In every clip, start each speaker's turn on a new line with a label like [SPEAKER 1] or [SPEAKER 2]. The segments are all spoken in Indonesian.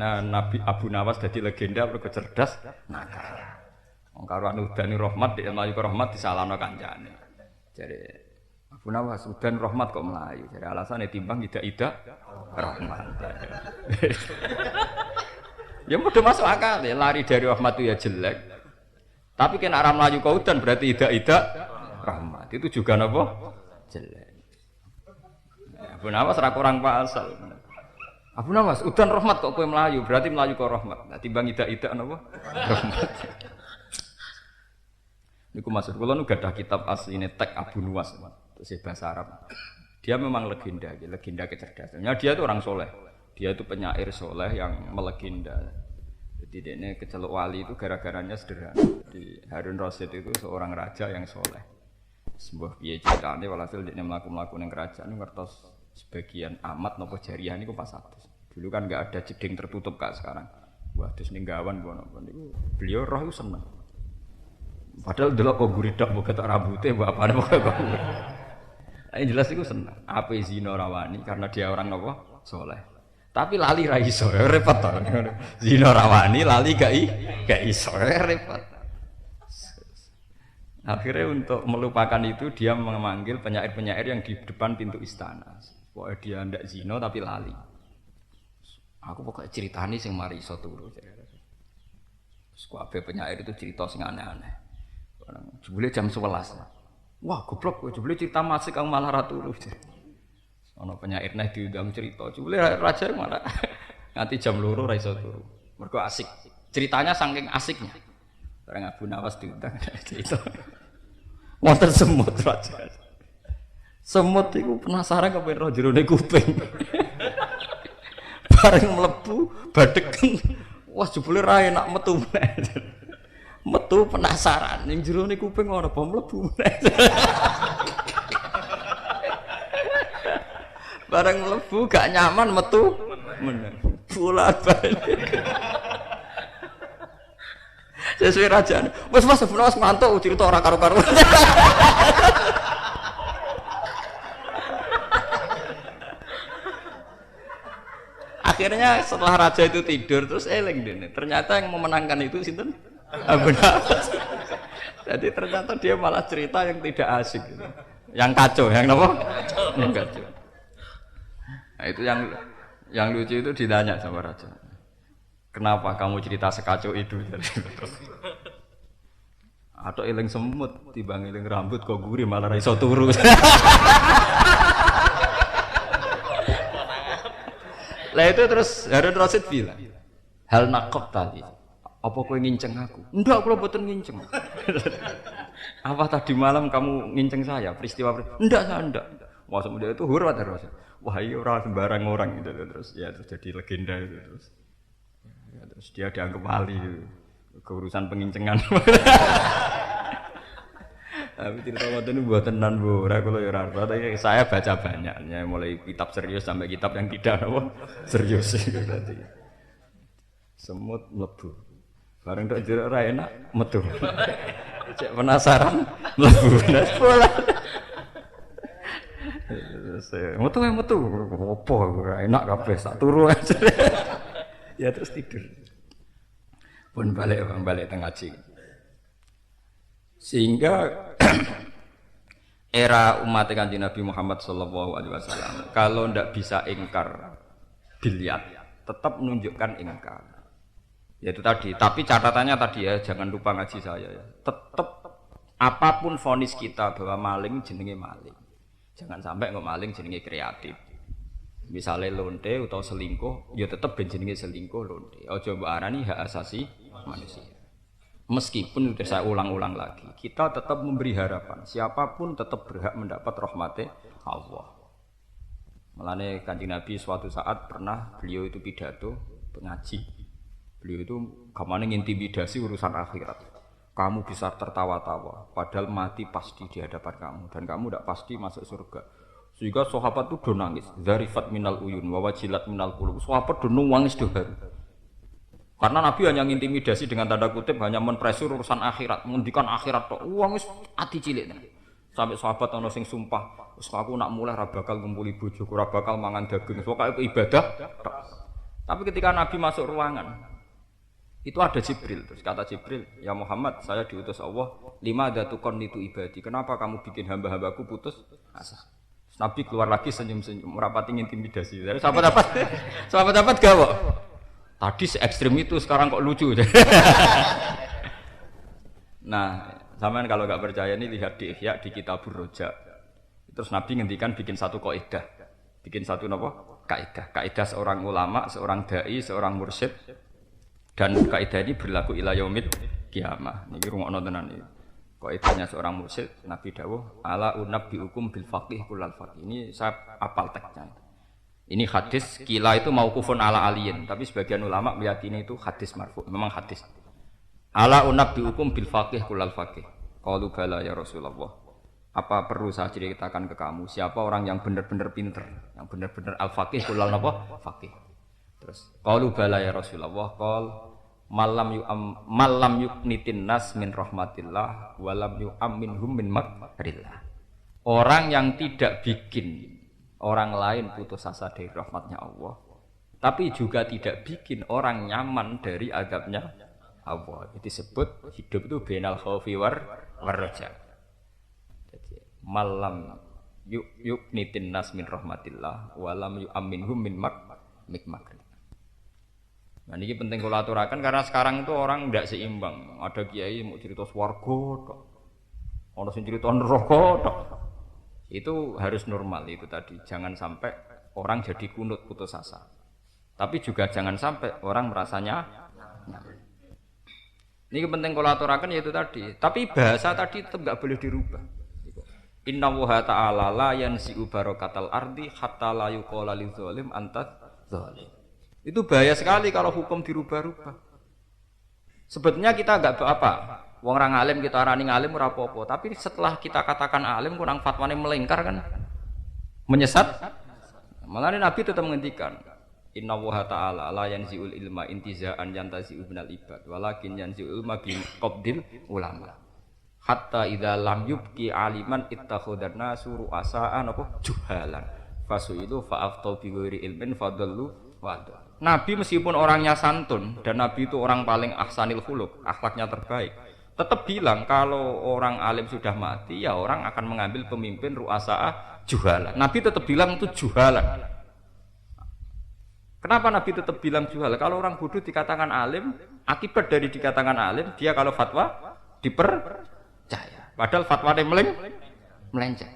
[SPEAKER 1] Karena Nabi Abu Nawas dadi legenda mergo cerdas nakal. Wong karo anudani rahmat dia mlayu rahmat disalahno kancane. Jare Abu Nawas udan rahmat kok mlayu. Jare alasane timbang tidak rahmat. Ya mudah masuk akal ya, lari dari rahmat itu ya jelek. Tapi kena aram melayu kau udan berarti tidak rahmat. Itu juga napa? Jelek. Abu Nawas ra kurang pasal. Abu Nawas udan rahmat kok kowe melayu, berarti melayu kok rahmat. Nah timbang tidak napa? Rahmat. Niku maksud kula nu gadah kitab asline tek Abu Nuwas, terus bahasa Arab. Dia memang legenda kecerdasannya. Dia itu orang soleh. Dia itu penyair soleh yang melegenda. Jadi dia keceluk wali itu gara-garanya sederhana. Jadi Harun Rasyid itu seorang raja yang soleh. Sebuah piye ceritane walhasil dia mlaku-mlaku ning kerajaan ngertos sebagian amat napa jariah niku pas atus. Dulu kan enggak ada jeding tertutup kayak sekarang. Wah, terus ning gawan napa niku beliau roh itu seneng. Padahal delok kok guridak mbok ketok rambute mbok apane kok. Yang jelas itu seneng. Ape zina rawani karena dia orang napa? Soleh. Tapi lali ra iso, repot to. Zina rawani lali gak iso, repot. Akhirnya untuk melupakan itu dia memanggil penyair-penyair yang di depan pintu istana. Pokoknya dia ndak zina tapi lali. Aku pokoknya ceritani sing mari iso turu. Terus kabeh penyair itu cerita sing aneh-aneh. Jebule jam 11. Wah, goblok kowe jebule cerita masik kamu malah ra turu. Ana penyair neh diundang cerita. Jebule raja malah nganti jam 2 ra iso turu. Mergo asik. Ceritanya saking asiknya. Bareng Abu Nawas diundang cerita. Wonten semut raja. Semut iku penasaran kepen ro jerone kuping. Bareng mlebu badheken. Wah, jebule ra enak metu meneh. Metu penasaran ning jerone kuping ana bom mlebu meneh. Bareng mlebu gak nyaman metu meneh. Bolak-balik. Sesuai rajane. Wes Mas Mas mantuk cerita ora karo-karo. Akhirnya setelah raja itu tidur terus eling dene. Ternyata yang memenangkan itu sinten? Abu Nawas. Jadi ternyata dia malah cerita yang tidak asik gitu. Yang kacau, yang apa? Yang kacau. Nah, itu yang lucu itu ditanya sama raja. Kenapa kamu cerita sekacau itu? Atau eling semut, timbang eling rambut kok gurih malah ra iso turu. Lah itu terus Harun Rasyid bilang, hal nakop tadi, apa kowe nginceng aku? Enggak, aku mboten nginceng. Apa tadi malam kamu nginceng saya? Peristiwa. Enggak, saya enggak. Wah, semudah itu hormat Harun Rasyid. Wah, iya ora sembarang orang gitu terus. Ya terus jadi legenda itu terus. Ya, terus dia dianggap wali gitu. Keurusan pengincengan. Tapi cerita ngoten niku mboten tenan Bu. Ora kula ya ora. Tapi saya baca banyak, ya, mulai kitab serius sampai kitab yang tidak apa serius itu berarti. Semut mlebu. Bareng tok jero ora enak metu. Cek penasaran mlebu nes pola. Metu opo ora enak kabeh sak turu aja. Ya terus tidur. Pun balik teng ngaji. Sehingga era umat Kanjeng Nabi Muhammad sallallahu alaihi wasallam kalau ndak bisa ingkar biliat tetap menunjukkan ingkar. Yaitu tadi, tapi catatannya tadi ya, jangan lupa ngaji saya ya. Tetap apapun vonis kita bahwa maling jenenge maling. Jangan sampai nggak maling jenenge kreatif. Misalnya lonte atau selingkuh, ya tetap ben jenenge selingkuh lonte. Aja mbok arani hak asasi manusia. Meskipun sudah saya ulang-ulang lagi, kita tetap memberi harapan. Siapapun tetap berhak mendapat rahmat Allah. Mulane Kanjeng Nabi suatu saat pernah beliau itu pidato pengaji. Beliau itu kamane ngintimidasi urusan akhirat. Kamu bisa tertawa-tawa, padahal mati pasti di hadapan kamu dan kamu tidak pasti masuk surga. Sehingga sahabat itu do nangis, zarifat minal uyun, wa wajilat minal qulub. Sahabat do nangis do haru. Karena Nabi hanya ngintimidasi dengan tanda kutip, hanya menpresur urusan akhirat, menghentikan akhirat tok. Wong wis ati cilik tenan. Sampai sahabat ana sing sumpah, wis aku nak mulai ra bakal ngumpuli bojoku, ora bakal mangan daging. Pokoke ibadah tok. Tapi ketika Nabi masuk ruangan, itu ada Jibril. Terus kata Jibril, ya Muhammad, saya diutus Allah, 5 datukon itu ibadi. Kenapa kamu bikin hamba-hambaku putus asa? Terus Nabi keluar lagi senyum-senyum, merapati intimidasi. Sahabat-sahabat gawok. Tadi se-ekstrim itu, sekarang kok lucu. Nah, sampean kalau nggak percaya ini lihat di Ihya di Kitabur Roja. Terus Nabi ngendikan bikin satu kaidah. Bikin satu apa? Kaidah. Kaidah seorang ulama, seorang dai, seorang mursyid. Dan kaidah ini berlaku ila yaumil qiyamah. Niki rungokno tenan iki. Kaidahnya seorang mursyid Nabi dawuh, ala unabbiukum bil faqih kullal faqih. Ini saya apal teksnya. Ini hadis kila itu mauqufun ala aliyin, tapi sebagian ulama meyakini itu hadis marfu. Memang hadis. Ala unabbiukum bil faqih kullal faqih. Qalu bala ya Rasulullah. Apa perlu saya ceritakan ke kamu siapa orang yang benar-benar pinter, yang benar-benar al-faqih kullal apa? Faqih. Terus qalu bala ya Rasulullah, qal malam yuknitin nas min rahmatillah walam yu'amminhum min makrillah. Orang yang tidak bikin orang lain putus asa dari rahmatnya Allah, tapi juga tidak bikin orang nyaman dari azabnya Allah. Itu disebut hidup itu bainal khaufi war raja. Jadi malam yuknitin nas min rahmatillah walam yu'amminhum min makrillah. Nah ini penting kalau aturakan karena sekarang itu orang tidak seimbang. Ada kiai mau cerita swarga, ada yang cerita neraka. Itu harus normal itu tadi. Jangan sampai orang jadi kunut putus asa. Tapi juga jangan sampai orang merasanya nyaman. Ini penting kalau aturakan yaitu tadi. Tapi bahasa tadi tetap nggak boleh dirubah. Inna wuha ta'ala la yansi'u barakatal ardi hatta la yuqala lidzalim anta dzalim. Itu bahaya sekali kalau hukum dirubah-rubah. Sebetulnya kita enggak apa. Wong orang alim kita arani ngalim ora apa-apa, tapi setelah kita katakan alim kurang fatwane melingkar kan menyesat. Malah Nabi tetap menghentikan inna wa ta'ala la yanzi'ul ilma intiza'an yantazi'u binal ibad walakin yanzi'ul ilma bi qabdil ulama. Hatta idza lam yubqi aliman ittakhadhan nasu ru'asa'an apa juhalan. Fasu'ilu fa'aftau bi ghairi ilmin fadallu wa Nabi meskipun orangnya santun dan Nabi itu orang paling ahsanil khuluq, akhlaknya terbaik, tetap bilang kalau orang alim sudah mati ya orang akan mengambil pemimpin ru'asa'ah juhalan. Nabi tetap bilang itu juhalan. Kenapa Nabi tetap bilang juhalan? Kalau orang bodoh dikatakan alim, akibat dari dikatakan alim dia kalau fatwa dipercaya. Padahal fatwanya melenceng.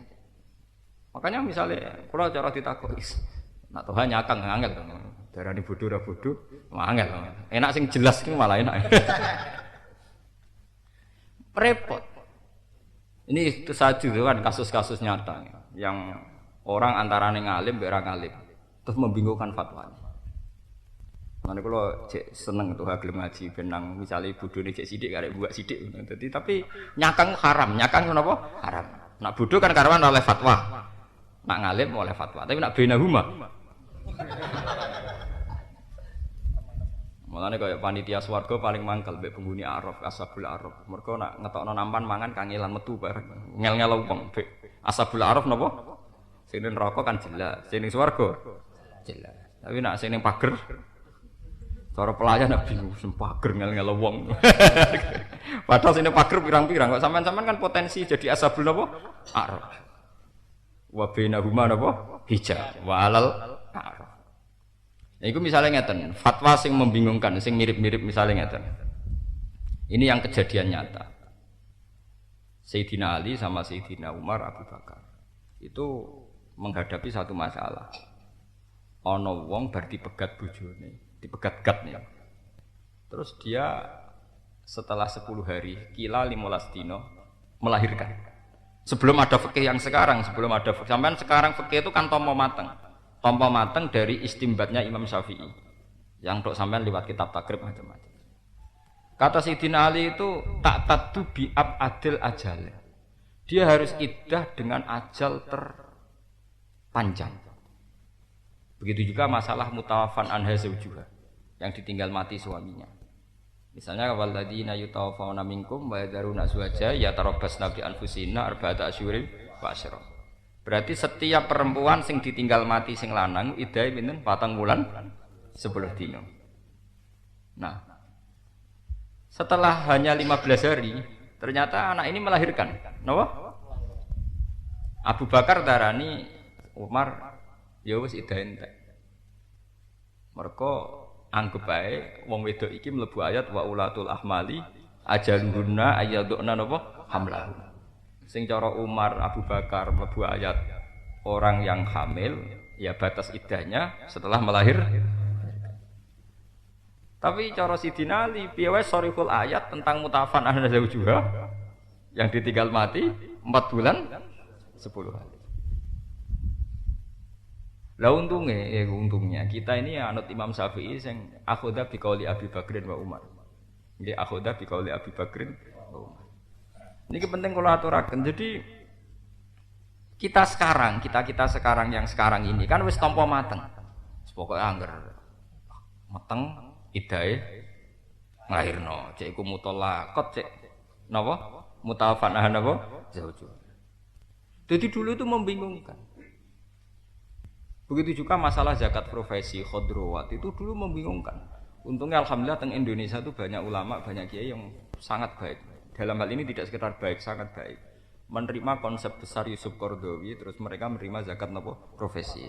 [SPEAKER 1] Makanya misalnya kalau cara ditakoi, nak Tuhan nyakang angel. Darani bodoh ora bodoh, angel. Enak sing jelas ki malah enak. Repot. Ini itu saja kan kasus-kasus nyata yang orang antarane ngalim mbek ora ngalim terus membingungkan fatwanya. Mane kula cek seneng tuh gelem ngaji benang misale bodhone cek sithik karek buak sithik. Dadi tapi nyakang haram, nyakang napa? Haram. Nak bodoh kan karuan oleh fatwa. Nak ngalim oleh fatwa, tapi nak benahuma mulane kaya panitia swarga paling mangkel mbek penghuni Araf, Ashabul Araf. Mergo nak ngetokno nampan mangan kangelan metu bareng. Ngel-ngel wong mbek Ashabul Araf napa? Sing neraka kan jelas, sing swarga jelas. Tapi nak sing ning pager cara pelayan nak bingung, sing pager ngel-ngel wong. Padahal sing pager pirang-pirang kok sampean-sampean kan potensi jadi Ashabul napa? Araf. Wa bainahuma napa? Hijab. Wa alal Araf. Nah, itu misalnya ngeten, fatwa sing membingungkan, sing mirip-mirip misalnya ngeten. Ini yang kejadian nyata. Sayyidina Ali sama Sayyidina Umar Abu Bakar itu menghadapi satu masalah. Ono wong bar dipegat bojone, dipegat-gat nih. Terus dia setelah 10 hari, kila 15 dino melahirkan. Sebelum ada fikih yang sekarang, sebelum ada fikih. Sampean sekarang fikih itu kan tomo mateng. Tompo mateng dari istimbatnya Imam Syafi'i yang dok sampean lewat kitab takrib macam-macam. Kata Sayyidina Ali itu tak tatu bi'ab adil ajal. Dia harus iddah dengan ajal terpanjang. Begitu juga masalah mutawafan anha zawjuha yang ditinggal mati suaminya. Misalnya walladzina yutawaffawna minkum wa yadharuna azwaja yatarabbasna bi anfusina arba'ata asyhurin wa asyra. Berarti setiap perempuan sing ditinggal mati sing lanang iddahe pinten 4 wulan 10 dino. Nah, setelah hanya 15 hari, ternyata anak ini melahirkan. Napa? Abu Bakar darani Umar, ya wis idah entek. Mereka anggap bae wong wedok iki mlebu ayat wa ulatul ahmali ajaluhunna ayyaduna napa hamlahu. Sing cara Umar Abu Bakar mlebu ayat orang yang hamil ya batas iddahnya setelah melahir. Tapi cara Sidina Ali piye wae shariful ayat tentang mutafan ahna zaujuha yang ditinggal mati 4 bulan 10 hari. Lah untungnya kita ini anut Imam Syafi'i sing akhudha biqauli Abi Bakrin wa Umar. Nggih akhudha biqauli Abi Bakrin wa Umar. Niki penting kula aturaken. Jadi kita sekarang yang sekarang ini kan wis tampa mateng. Pokoke angger mateng idahe nglairno. Cek iku mutallaqat cek napa? Mutafanah napa? Zauju. Jadi dulu itu membingungkan. Begitu juga masalah zakat profesi khodrowat itu dulu membingungkan. Untungnya alhamdulillah teng Indonesia itu banyak ulama, banyak kiai yang sangat baik. Dalam hal ini tidak sekedar baik, sangat baik. Menerima konsep besar Yusuf Qaradawi, terus mereka menerima zakat profesi.